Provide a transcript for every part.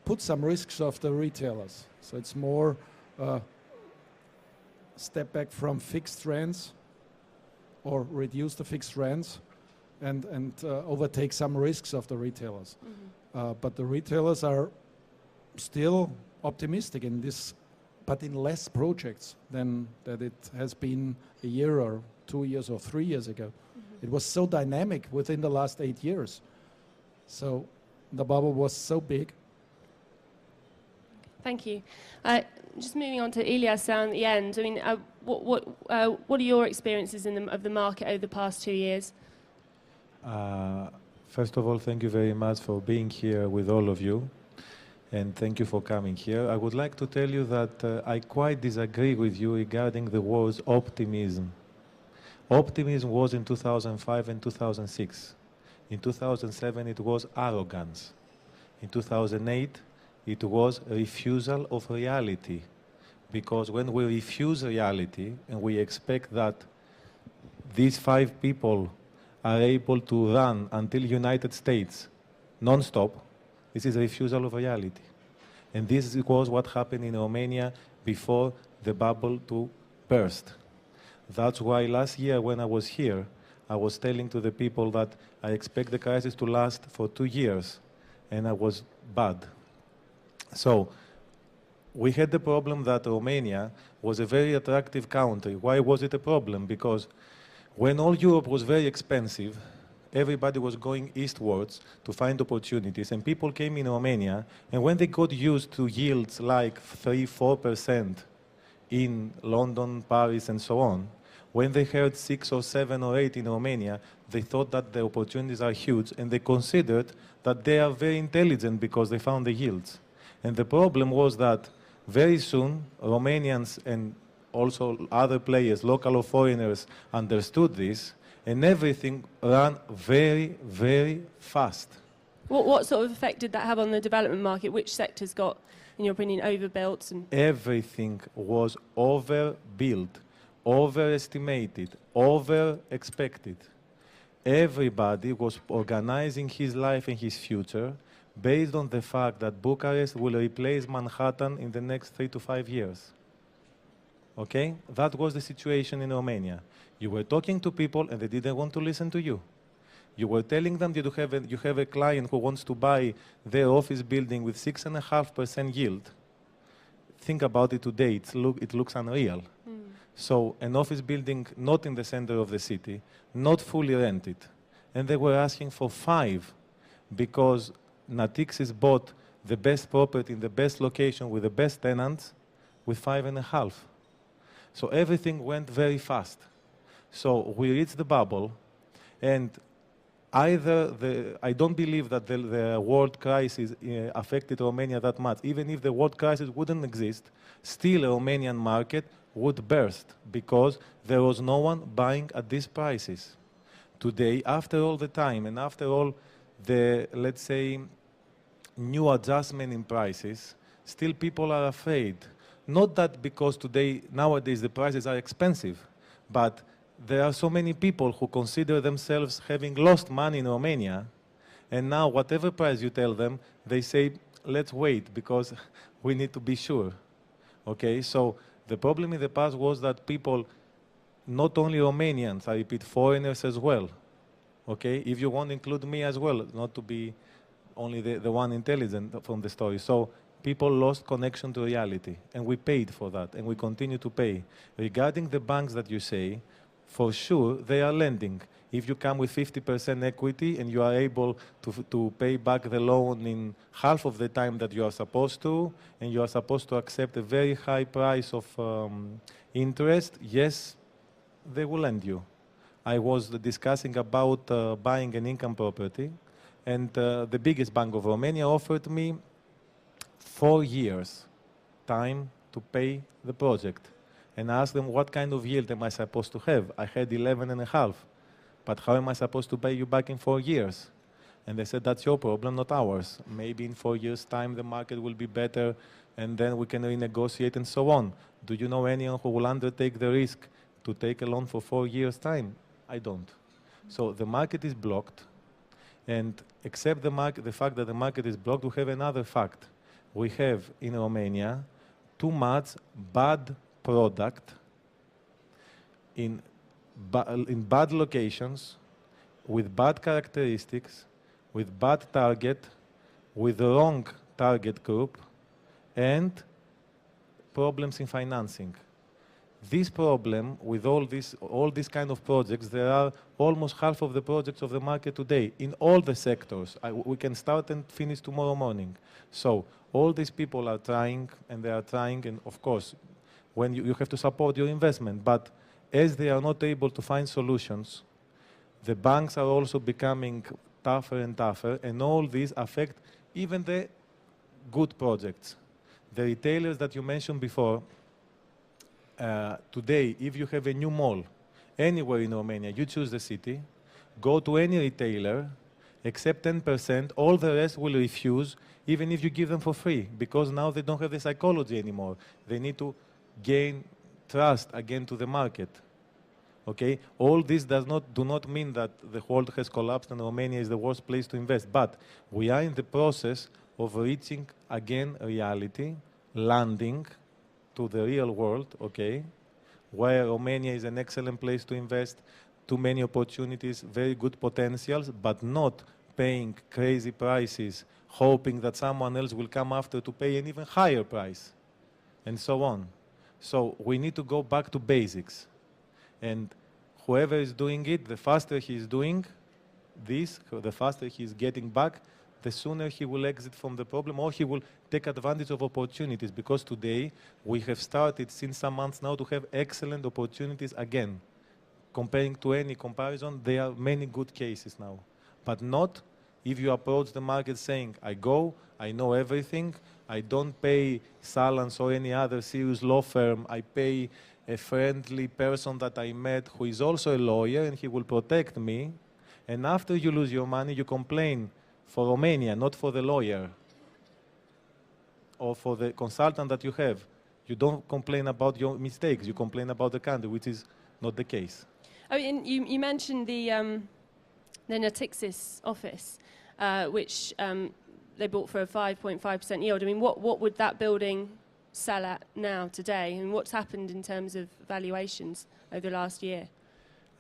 put some risks of the retailers. So it's more step back from fixed rents or reduce the fixed rents and overtake some risks of the retailers. But the retailers are still optimistic in this, but in less projects than that it has been a year or 2 years or 3 years ago. It was so dynamic within the last 8 years. So the bubble was so big. Thank you. Just moving on to Ilyas at the end. I mean, what are your experiences of the market over the past 2 years? First of all, thank you very much for being here with all of you. And thank you for coming here. I would like to tell you that I quite disagree with you regarding the words optimism. Optimism was in 2005 and 2006. In 2007, it was arrogance. In 2008, it was refusal of reality. Because when we refuse reality and we expect that these 5 people are able to run until United States non-stop, this is a refusal of reality. And this was what happened in Romania before the bubble to burst. That's why last year when I was here, I was telling to the people that I expect the crisis to last for 2 years, and I was bad. So we had the problem that Romania was a very attractive country. Why was it a problem? Because when all Europe was very expensive, everybody was going eastwards to find opportunities, and people came in Romania, and when they got used to yields like 3–4% in London, Paris, and so on, when they heard 6 or 7 or 8 in Romania, they thought that the opportunities are huge, and they considered that they are very intelligent because they found the yields. And the problem was that very soon, Romanians and also other players, local or foreigners, understood this, and everything ran very, very fast. What sort of effect did that have on the development market? Which sectors got, in your opinion, overbuilt? Everything was overbuilt, overestimated, over-expected. Everybody was organizing his life and his future based on the fact that Bucharest will replace Manhattan in the next 3 to 5 years. Okay? That was the situation in Romania. You were talking to people and they didn't want to listen to you. You were telling them that you have a client who wants to buy their office building with 6.5% yield. Think about it today, it looks unreal. So an office building not in the center of the city, not fully rented. And they were asking for 5 because Natixis bought the best property in the best location with the best tenants with 5.5. So everything went very fast. So we reached the bubble, and I don't believe that the world crisis affected Romania that much. Even if the world crisis wouldn't exist, still a Romanian market would burst because there was no one buying at these prices. Today, after all the time and after all the, let's say, new adjustment in prices, still people are afraid. Not that because nowadays the prices are expensive, but there are so many people who consider themselves having lost money in Romania, and now whatever price you tell them, they say, let's wait because we need to be sure. Okay, so the problem in the past was that people, not only Romanians, I repeat, foreigners as well. Okay, if you want to include me as well, not to be only the one intelligent from the story. So people lost connection to reality, and we paid for that, and we continue to pay. Regarding the banks that you say, for sure, they are lending. If you come with 50% equity and you are able to pay back the loan in half of the time that you are supposed to, and you are supposed to accept a very high price of interest, yes, they will lend you. I was discussing about buying an income property, and the biggest bank of Romania offered me 4 years time to pay the project. And I asked them, what kind of yield am I supposed to have? I had 11.5. But how am I supposed to pay you back in 4 years? And they said, that's your problem, not ours. Maybe in 4 years' time the market will be better, and then we can renegotiate and so on. Do you know anyone who will undertake the risk to take a loan for 4 years' time? I don't. So the market is blocked, and except the fact that the market is blocked, we have another fact. we have in Romania too much bad product in bad locations, with bad characteristics, with bad target, with the wrong target group, and problems in financing. This problem, with all these kind of projects, there are almost half of the projects of the market today in all the sectors. We can start and finish tomorrow morning. So all these people are trying, and they are trying, and of course, when you have to support your investment, but as they are not able to find solutions, the banks are also becoming tougher and tougher, and all these affect even the good projects. The retailers that you mentioned before, today, if you have a new mall anywhere in Romania, you choose the city, go to any retailer, accept 10%, all the rest will refuse, even if you give them for free, because now they don't have the psychology anymore. They need to gain trust again to the market. Okay? All this do not mean that the world has collapsed and Romania is the worst place to invest, but we are in the process of reaching again reality, landing to the real world, okay, where Romania is an excellent place to invest, too many opportunities, very good potentials, but not paying crazy prices, hoping that someone else will come after to pay an even higher price, and so on. So we need to go back to basics. And whoever is doing it, the faster he is doing this, the faster he is getting back, the sooner he will exit from the problem, or he will take advantage of opportunities, because today we have started since some months now to have excellent opportunities again. Comparing to any comparison, there are many good cases now. But not if you approach the market saying, I go, I know everything, I don't pay Salans or any other serious law firm, I pay a friendly person that I met who is also a lawyer and he will protect me. And after you lose your money, you complain for Romania, not for the lawyer or for the consultant that you have. You don't complain about your mistakes, you complain about the country, which is not the case. Oh, and you mentioned the Natixis office, which they bought for a 5.5% yield. I mean, what would that building sell at now, today? And what's happened in terms of valuations over the last year?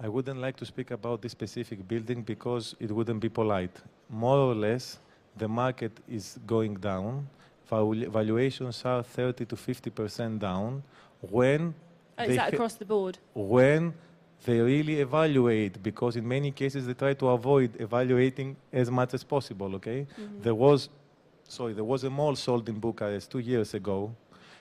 I wouldn't like to speak about this specific building because it wouldn't be polite. More or less, the market is going down. Valuations are 30 to 50% down. When is that across the board? When they really evaluate, because in many cases they try to avoid evaluating as much as possible, okay? Mm-hmm. There was a mall sold in Bucharest 2 years ago,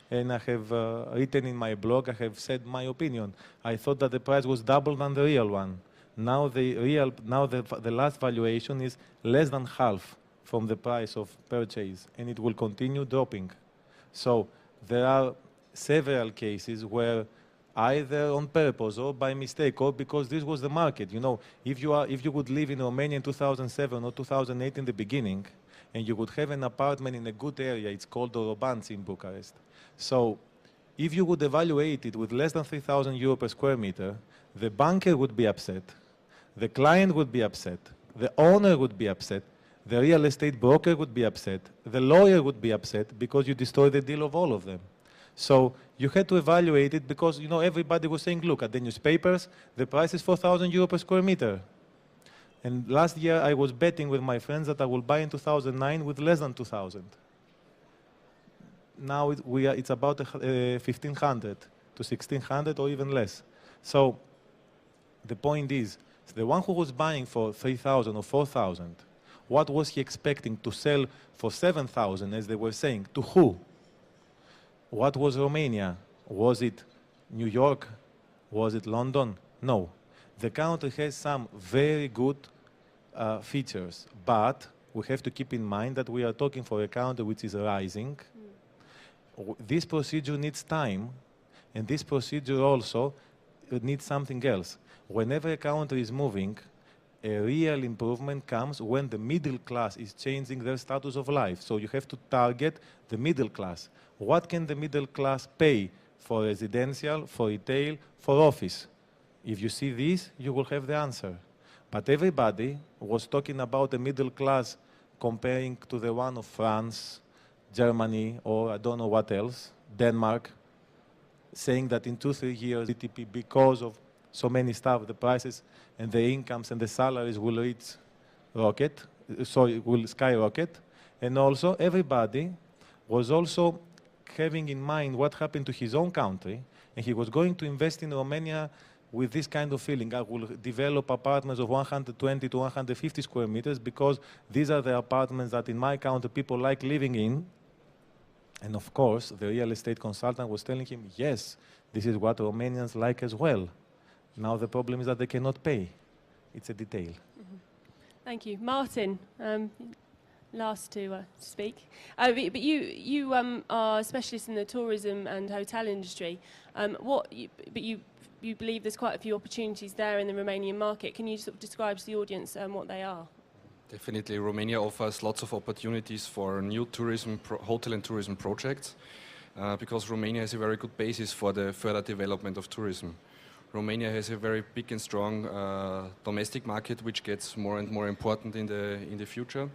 and I have written in my blog, I have said my opinion. I thought that the price was double than the real one. Now the last valuation is less than half from the price of purchase, and it will continue dropping. So there are several cases where either on purpose or by mistake or because this was the market. You know, if you would live in Romania in 2007 or 2008 in the beginning, and you would have an apartment in a good area, it's called Dorobanți in Bucharest. So if you would evaluate it with less than 3,000 euro per square meter, the banker would be upset, the client would be upset, the owner would be upset, the real estate broker would be upset, the lawyer would be upset because you destroyed the deal of all of them. So you had to evaluate it because, you know, everybody was saying, look, at the newspapers, the price is 4,000 euro per square meter. And last year I was betting with my friends that I will buy in 2009 with less than 2,000. Now it's about 1,500 to 1,600 or even less. So the point is, the one who was buying for 3,000 or 4,000, what was he expecting to sell for 7,000, as they were saying? To who? What was Romania? Was it New York? Was it London? No. The country has some very good features, but we have to keep in mind that we are talking for a country which is rising. This procedure needs time, and this procedure also needs something else. Whenever a country is moving, a real improvement comes when the middle class is changing their status of life. So you have to target the middle class. What can the middle class pay for residential, for retail, for office? If you see this, you will have the answer. But everybody was talking about the middle class comparing to the one of France, Germany, or I don't know what else, Denmark, saying that in 2-3 years, GDP, because of so many stuff, the prices and the incomes and the salaries will will skyrocket. And also, everybody was also having in mind what happened to his own country, and he was going to invest in Romania with this kind of feeling. I will develop apartments of 120 to 150 square meters because these are the apartments that in my country people like living in. And of course, the real estate consultant was telling him, yes, this is what Romanians like as well. Now the problem is that they cannot pay. It's a detail. Mm-hmm. Thank you. Martin, last to speak. But you are a specialist in the tourism and hotel industry. You believe there's quite a few opportunities there in the Romanian market. Can you sort of describe to the audience what they are? Definitely, Romania offers lots of opportunities for new tourism, hotel and tourism projects, because Romania has a very good basis for the further development of tourism. Romania has a very big and strong domestic market, which gets more and more important in the future.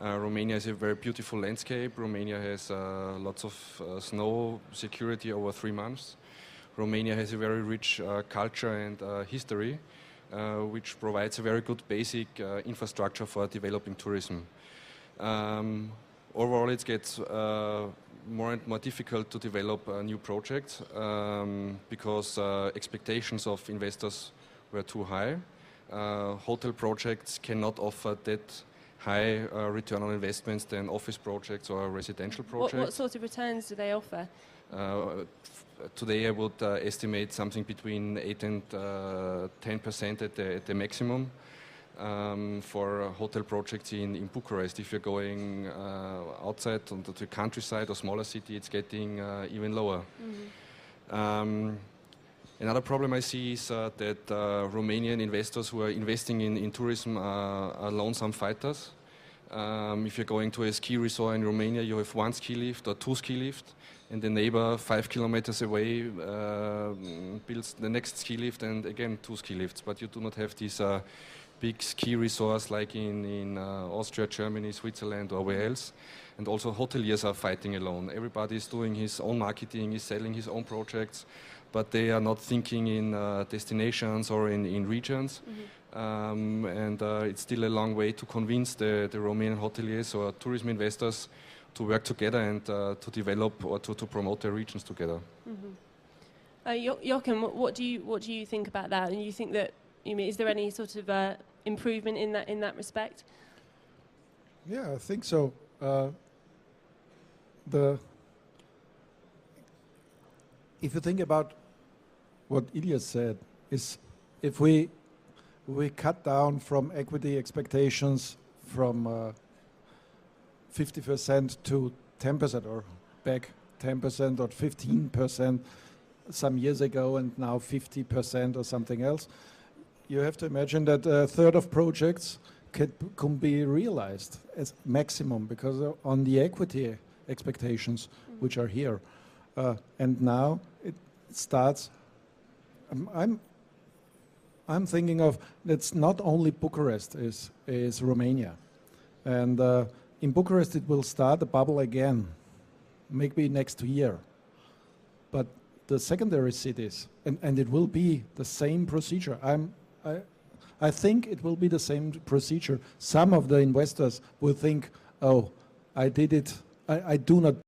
Romania has a very beautiful landscape. Romania has lots of snow security over 3 months. Romania has a very rich culture and history, which provides a very good basic infrastructure for developing tourism. Overall, it gets more and more difficult to develop new projects because expectations of investors were too high. Hotel projects cannot offer that high return on investments than office projects or residential projects. What sort of returns do they offer? Today I would estimate something between 8 and 10% at the maximum for hotel projects in Bucharest. If you're going outside onto the countryside or smaller city, it's getting even lower. Mm-hmm. Another problem I see is that Romanian investors who are investing in tourism are lonesome fighters. If you're going to a ski resort in Romania, you have 1 ski lift or 2 ski lifts, and the neighbor 5 kilometers away builds the next ski lift and again 2 ski lifts. But you do not have these big ski resorts like in Austria, Germany, Switzerland, or where else. And also hoteliers are fighting alone. Everybody is doing his own marketing, is selling his own projects, but they are not thinking in destinations or in regions. Mm-hmm. And it's still a long way to convince the Romanian hoteliers or tourism investors to work together and to develop or to promote their regions together. Mm-hmm. Joachim, what do you think about that? And you think that is there any sort of improvement in that respect? Yeah, I think so. If you think about what Ilya said, is if we cut down from equity expectations from 50% to 10% or back 10% or 15% some years ago and now 50% or something else, you have to imagine that a third of projects can be realized as maximum because on the equity expectations which are here. And now it starts. I'm thinking of it's not only Bucharest is Romania, and in Bucharest it will start a bubble again, maybe next year. But the secondary cities, and it will be the same procedure. I think it will be the same procedure. Some of the investors will think, oh, I did it. I do not